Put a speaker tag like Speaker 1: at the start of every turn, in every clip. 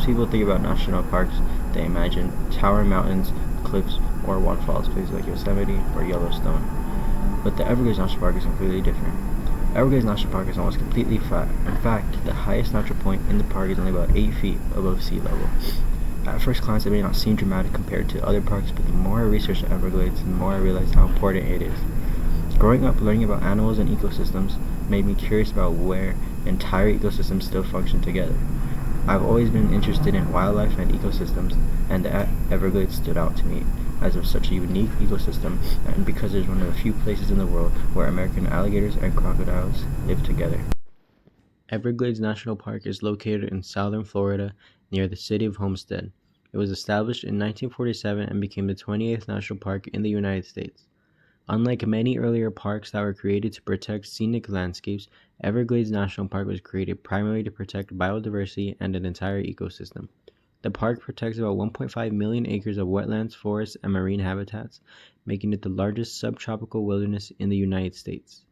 Speaker 1: Most people think about national parks, they imagine towering mountains, cliffs, or waterfalls, places like Yosemite or Yellowstone. But the Everglades National Park is completely different. Everglades National Park is almost completely flat. In fact, the highest natural point in the park is only about 8 feet above sea level. At first glance, it may not seem dramatic compared to other parks, but the more I researched the Everglades, the more I realized how important it is. Growing up, learning about animals and ecosystems made me curious about where entire ecosystems still function together. I've always been interested in wildlife and ecosystems, and the Everglades stood out to me as of such a unique ecosystem, and because it is one of the few places in the world where American alligators and crocodiles live together. Everglades National Park is located in southern Florida near the city of Homestead. It was established in 1947 and became the 28th national park in the United States. Unlike many earlier parks that were created to protect scenic landscapes, Everglades National Park was created primarily to protect biodiversity and an entire ecosystem. The park protects about 1.5 million acres of wetlands, forests, and marine habitats, making it the largest subtropical wilderness in the United States.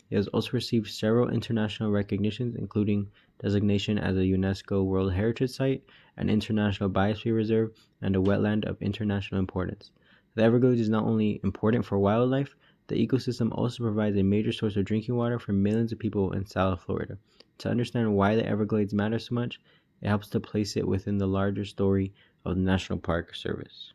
Speaker 1: It has also received several international recognitions, including designation as a UNESCO World Heritage Site, an International Biosphere Reserve, and a wetland of international importance. The Everglades is not only important for wildlife, the ecosystem also provides a major source of drinking water for millions of people in South Florida. To understand why the Everglades matter so much, it helps to place it within the larger story of the National Park Service.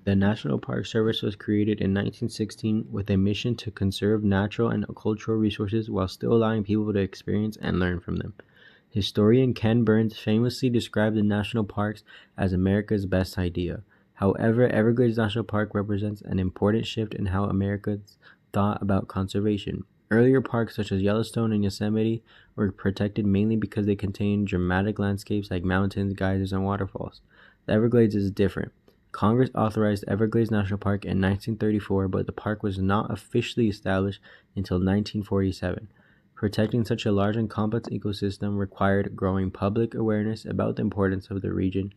Speaker 1: The National Park Service was created in 1916 with a mission to conserve natural and cultural resources while still allowing people to experience and learn from them. Historian Ken Burns famously described the national parks as America's best idea. However, Everglades National Park represents an important shift in how Americans thought about conservation. Earlier parks such as Yellowstone and Yosemite were protected mainly because they contained dramatic landscapes like mountains, geysers, and waterfalls. The Everglades is different. Congress authorized Everglades National Park in 1934, but the park was not officially established until 1947. Protecting such a large and complex ecosystem required growing public awareness about the importance of the region.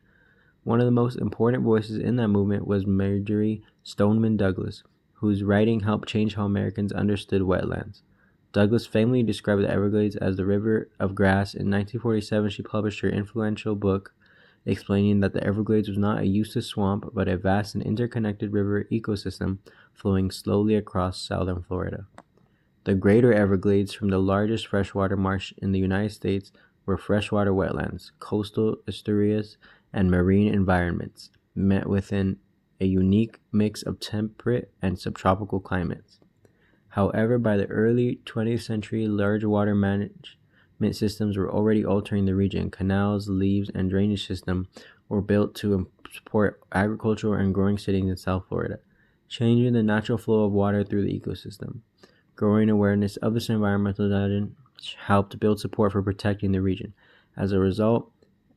Speaker 1: One of the most important voices in that movement was Marjorie Stoneman Douglas, whose writing helped change how Americans understood wetlands. Douglas famously described the Everglades as the river of grass. In 1947, she published her influential book explaining that the Everglades was not a useless swamp, but a vast and interconnected river ecosystem flowing slowly across southern Florida. The Greater Everglades, from the largest freshwater marsh in the United States, were freshwater wetlands, coastal estuaries, and marine environments, met within a unique mix of temperate and subtropical climates. However, by the early 20th century, large water management systems were already altering the region. Canals, levees, and drainage systems were built to support agricultural and growing cities in South Florida, changing the natural flow of water through the ecosystem. Growing awareness of this environmental challenge helped build support for protecting the region. As a result,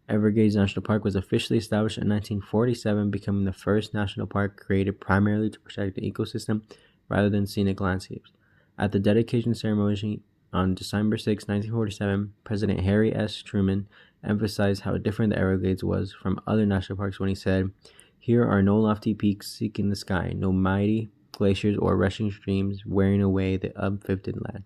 Speaker 1: Everglades National Park was officially established in 1947, becoming the first national park created primarily to protect the ecosystem rather than scenic landscapes. At the dedication ceremony on December 6, 1947, President Harry S. Truman emphasized how different the Everglades was from other national parks when he said, "Here are no lofty peaks seeking the sky, no mighty glaciers or rushing streams wearing away the uplifted land.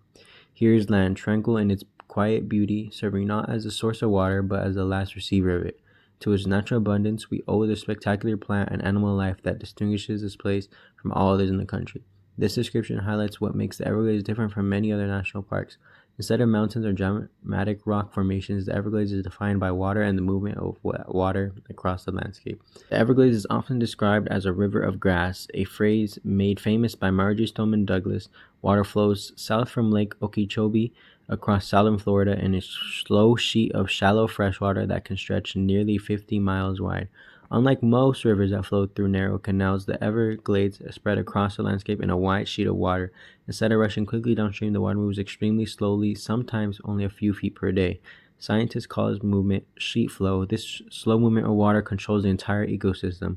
Speaker 1: Here is land tranquil in its quiet beauty, serving not as a source of water, but as the last receiver of it. To its natural abundance, we owe the spectacular plant and animal life that distinguishes this place from all others in the country." This description highlights what makes the Everglades different from many other national parks. Instead of mountains or dramatic rock formations, the Everglades is defined by water and the movement of water across the landscape. The Everglades is often described as a river of grass, a phrase made famous by Marjorie Stoneman Douglas. Water flows south from Lake Okeechobee across southern Florida in a slow sheet of shallow freshwater that can stretch nearly 50 miles wide. Unlike most rivers that flow through narrow canals, the Everglades spread across the landscape in a wide sheet of water. Instead of rushing quickly downstream, the water moves extremely slowly, sometimes only a few feet per day. Scientists call this movement sheet flow. This slow movement of water controls the entire ecosystem.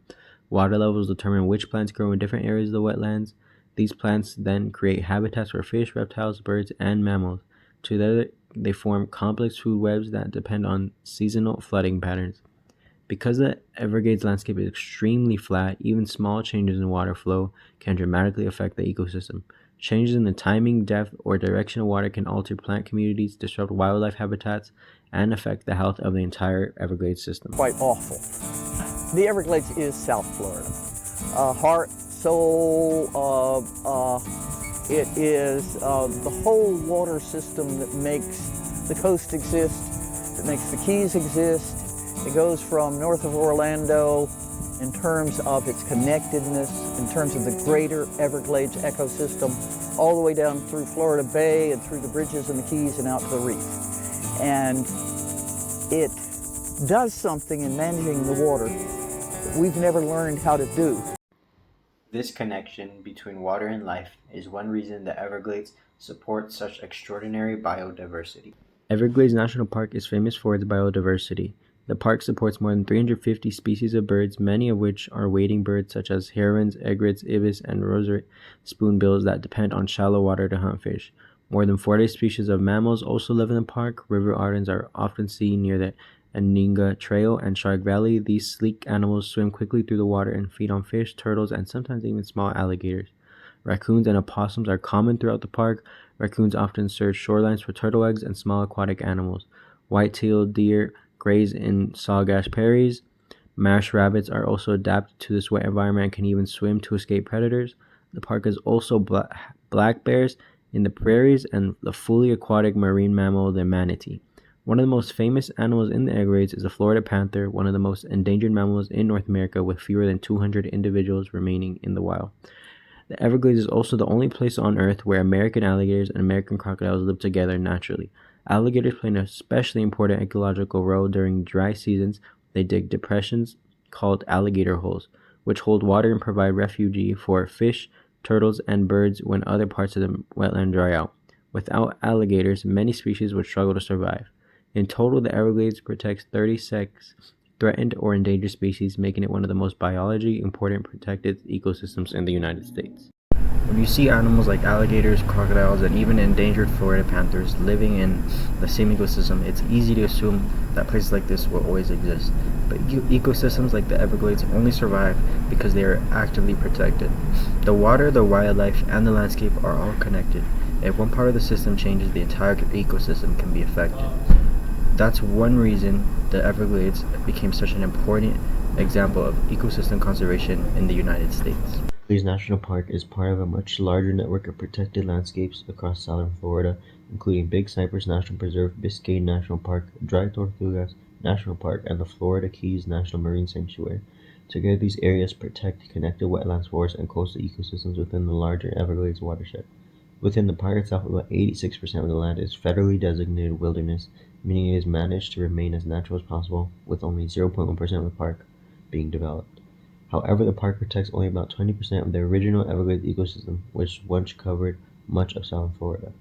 Speaker 1: Water levels determine which plants grow in different areas of the wetlands. These plants then create habitats for fish, reptiles, birds, and mammals. Together, they form complex food webs that depend on seasonal flooding patterns. Because the Everglades landscape is extremely flat, even small changes in water flow can dramatically affect the ecosystem. Changes in the timing, depth, or direction of water can alter plant communities, disrupt wildlife habitats, and affect the health of the entire Everglades system.
Speaker 2: Quite awful. The Everglades is South Florida. Heart, soul, it is the whole water system that makes the coast exist, that makes the Keys exist. It goes from north of Orlando in terms of its connectedness, in terms of the greater Everglades ecosystem, all the way down through Florida Bay and through the bridges and the Keys and out to the reef. And it does something in managing the water that we've never learned how to do.
Speaker 1: This connection between water and life is one reason the Everglades support such extraordinary biodiversity. Everglades National Park is famous for its biodiversity. The park supports more than 350 species of birds, many of which are wading birds such as herons, egrets, ibis, and rosary spoonbills that depend on shallow water to hunt fish. More than 40 species of mammals also live in the park. River otters are often seen near the Aninga Trail and Shark Valley. These sleek animals swim quickly through the water and feed on fish, turtles, and sometimes even small alligators. Raccoons and opossums are common throughout the park. Raccoons often search shorelines for turtle eggs and small aquatic animals. White-tailed deer graze in sawgrass prairies. Marsh rabbits are also adapted to this wet environment and can even swim to escape predators. The park has also black bears in the prairies and the fully aquatic marine mammal, the manatee. One of the most famous animals in the Everglades is the Florida panther, one of the most endangered mammals in North America, with fewer than 200 individuals remaining in the wild. The Everglades is also the only place on Earth where American alligators and American crocodiles live together naturally. Alligators play an especially important ecological role during dry seasons. They dig depressions called alligator holes, which hold water and provide refuge for fish, turtles, and birds when other parts of the wetland dry out. Without alligators, many species would struggle to survive. In total, the Everglades protects 36 threatened or endangered species, making it one of the most biologically important protected ecosystems in the United States. When you see animals like alligators, crocodiles, and even endangered Florida panthers living in the same ecosystem, it's easy to assume that places like this will always exist. But ecosystems like the Everglades only survive because they are actively protected. The water, the wildlife, and the landscape are all connected. If one part of the system changes, the entire ecosystem can be affected. That's one reason the Everglades became such an important example of ecosystem conservation in the United States. Everglades National Park is part of a much larger network of protected landscapes across southern Florida, including Big Cypress National Preserve, Biscayne National Park, Dry Tortugas National Park, and the Florida Keys National Marine Sanctuary. Together, these areas protect connected wetlands, forests, and coastal ecosystems within the larger Everglades watershed. Within the park itself, about 86% of the land is federally designated wilderness, meaning it is managed to remain as natural as possible, with only 0.1% of the park being developed. However, the park protects only about 20% of the original Everglades ecosystem, which once covered much of southern Florida.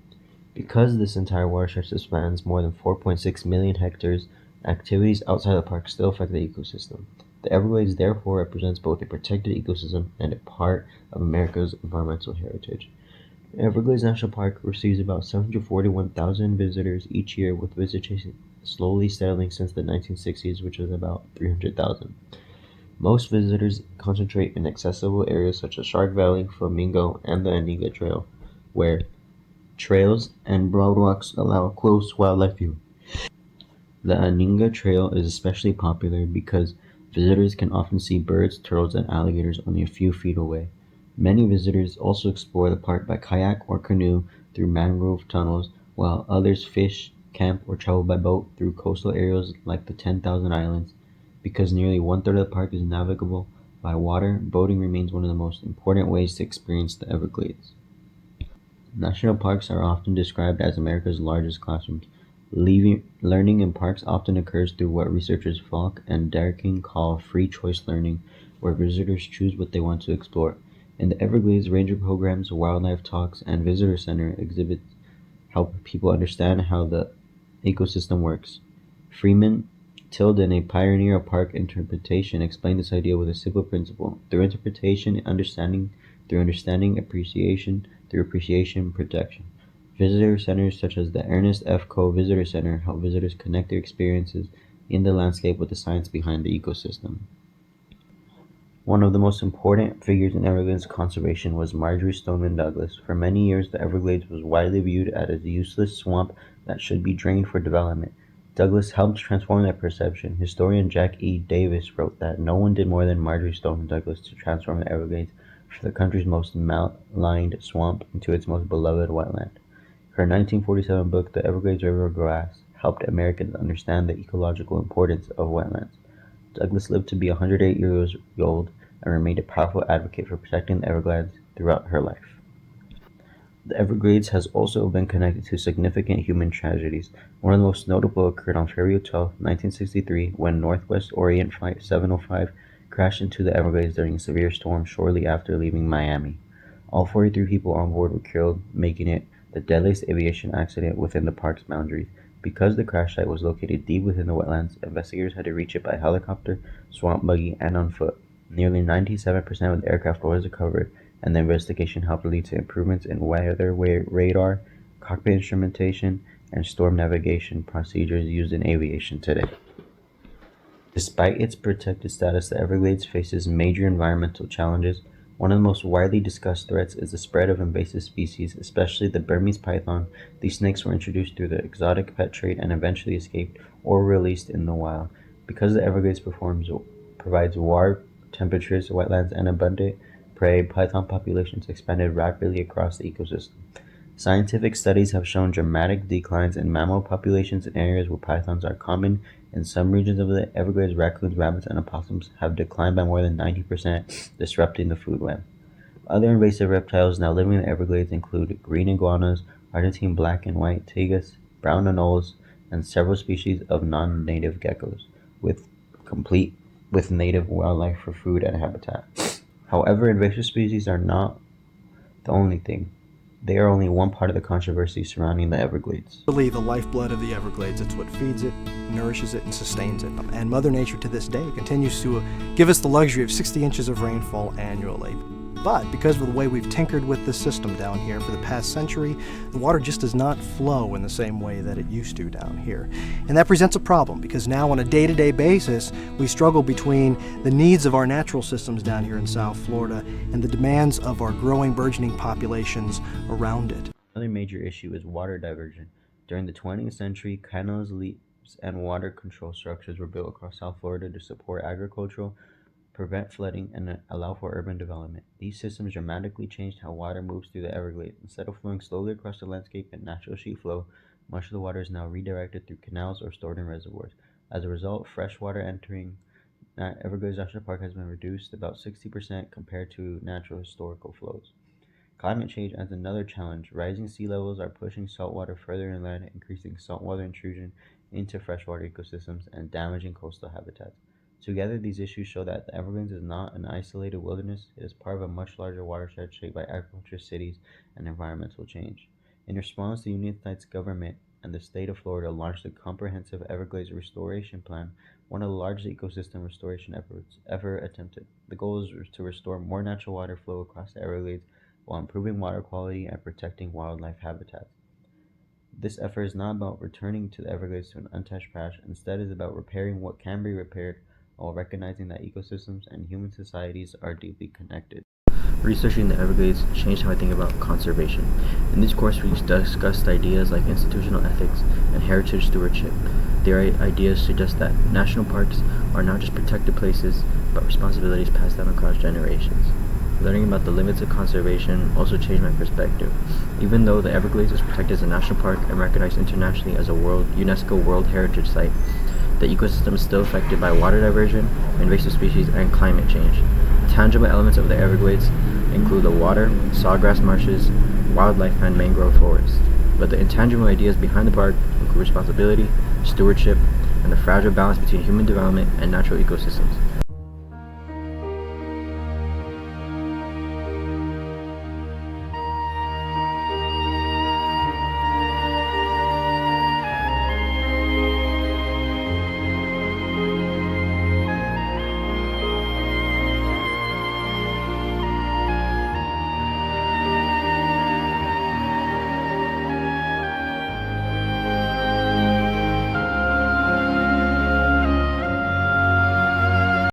Speaker 1: Because this entire watershed spans more than 4.6 million hectares, activities outside the park still affect the ecosystem. The Everglades therefore represents both a protected ecosystem and a part of America's environmental heritage. Everglades National Park receives about 741,000 visitors each year, with visitation slowly settling since the 1960s, which was about 300,000. Most visitors concentrate in accessible areas such as Shark Valley, Flamingo, and the Aninga Trail, where trails and boardwalks allow close wildlife view. The Aninga Trail is especially popular because visitors can often see birds, turtles, and alligators only a few feet away. Many visitors also explore the park by kayak or canoe through mangrove tunnels, while others fish, camp, or travel by boat through coastal areas like the 10,000 Islands. Because nearly one-third of the park is navigable by water, boating remains one of the most important ways to experience the Everglades. National parks are often described as America's largest classrooms. Learning in parks often occurs through what researchers Falk and Derking call free choice learning, where visitors choose what they want to explore. In the Everglades, ranger programs, wildlife talks, and visitor center exhibits help people understand how the ecosystem works. Freeman Tilden, a pioneer of park interpretation, explained this idea with a simple principle: through interpretation, understanding; through understanding, appreciation; through appreciation, protection. Visitor centers such as the Ernest F. Coe Visitor Center help visitors connect their experiences
Speaker 3: in the landscape with the science behind the ecosystem. One of the most important figures in Everglades conservation was Marjorie Stoneman Douglas. For many years, the Everglades was widely viewed as a useless swamp that should be drained for development. Douglas helped transform that perception. Historian Jack E. Davis wrote that no one did more than Marjorie Stoneman Douglas to transform the Everglades from the country's most maligned swamp into its most beloved wetland. Her 1947 book, The Everglades River Grass, helped Americans understand the ecological importance of wetlands. Douglas lived to be 108 years old and remained a powerful advocate for protecting the Everglades throughout her life. The Everglades has also been connected to significant human tragedies. One of the most notable occurred on February 12, 1963, when Northwest Orient Flight 705 crashed into the Everglades during a severe storm shortly after leaving Miami. All 43 people on board were killed, making it the deadliest aviation accident within the park's boundaries. Because the crash site was located deep within the wetlands, investigators had to reach it by helicopter, swamp buggy, and on foot. Nearly 97% of the aircraft was recovered, and the investigation helped lead to improvements in weather radar, cockpit instrumentation, and storm navigation procedures used in aviation today. Despite its protected status, the Everglades faces major environmental challenges. One of the most widely discussed threats is the spread of invasive species, especially the Burmese python. These snakes were introduced through the exotic pet trade and eventually escaped or were released in the wild. Because the Everglades provides warm temperatures, wetlands, and abundant prey, python populations expanded rapidly across the ecosystem. Scientific studies have shown dramatic declines in mammal populations in areas where pythons are common. In some regions of the Everglades, raccoons, rabbits, and opossums have declined by more than 90%, disrupting the food web. Other invasive reptiles now living in the Everglades include green iguanas, Argentine black and white tegus, brown anoles, and several species of non-native geckos, with complete with native wildlife for food and habitat. However, invasive species are not the only thing. They are only one part of the controversy surrounding the Everglades.
Speaker 4: Really the lifeblood of the Everglades. It's what feeds it, nourishes it, and sustains it. And Mother Nature to this day continues to give us the luxury of 60 inches of rainfall annually. But because of the way we've tinkered with the system down here for the past century, the water just does not flow in the same way that it used to down here. And that presents a problem because now on a day-to-day basis, we struggle between the needs of our natural systems down here in South Florida and the demands of our growing, burgeoning populations around it.
Speaker 3: Another major issue is water diversion. During the 20th century, canals, leaps, and water control structures were built across South Florida to support agricultural, prevent flooding, and allow for urban development. These systems dramatically changed how water moves through the Everglades. Instead of flowing slowly across the landscape in natural sheet flow, much of the water is now redirected through canals or stored in reservoirs. As a result, fresh water entering Everglades National Park has been reduced about 60% compared to natural historical flows. Climate change adds another challenge. Rising sea levels are pushing saltwater further inland, increasing saltwater intrusion into freshwater ecosystems and damaging coastal habitats. Together, these issues show that the Everglades is not an isolated wilderness. It is part of a much larger watershed shaped by agriculture, cities, and environmental change. In response, the United States government and the state of Florida launched a comprehensive Everglades restoration plan, one of the largest ecosystem restoration efforts ever attempted. The goal is to restore more natural water flow across the Everglades while improving water quality and protecting wildlife habitats. This effort is not about returning to the Everglades to an untouched past. Instead, it is about repairing what can be repaired while recognizing that ecosystems and human societies are deeply connected.
Speaker 1: Researching the Everglades changed how I think about conservation. In this course, we discussed ideas like institutional ethics and heritage stewardship. Their ideas suggest that national parks are not just protected places, but responsibilities passed down across generations. Learning about the limits of conservation also changed my perspective. Even though the Everglades is protected as a national park and recognized internationally as a UNESCO World Heritage Site, the ecosystem is still affected by water diversion, invasive species, and climate change. Tangible elements of the Everglades include the water, sawgrass marshes, wildlife, and mangrove forests. But the intangible ideas behind the park include responsibility, stewardship, and the fragile balance between human development and natural ecosystems.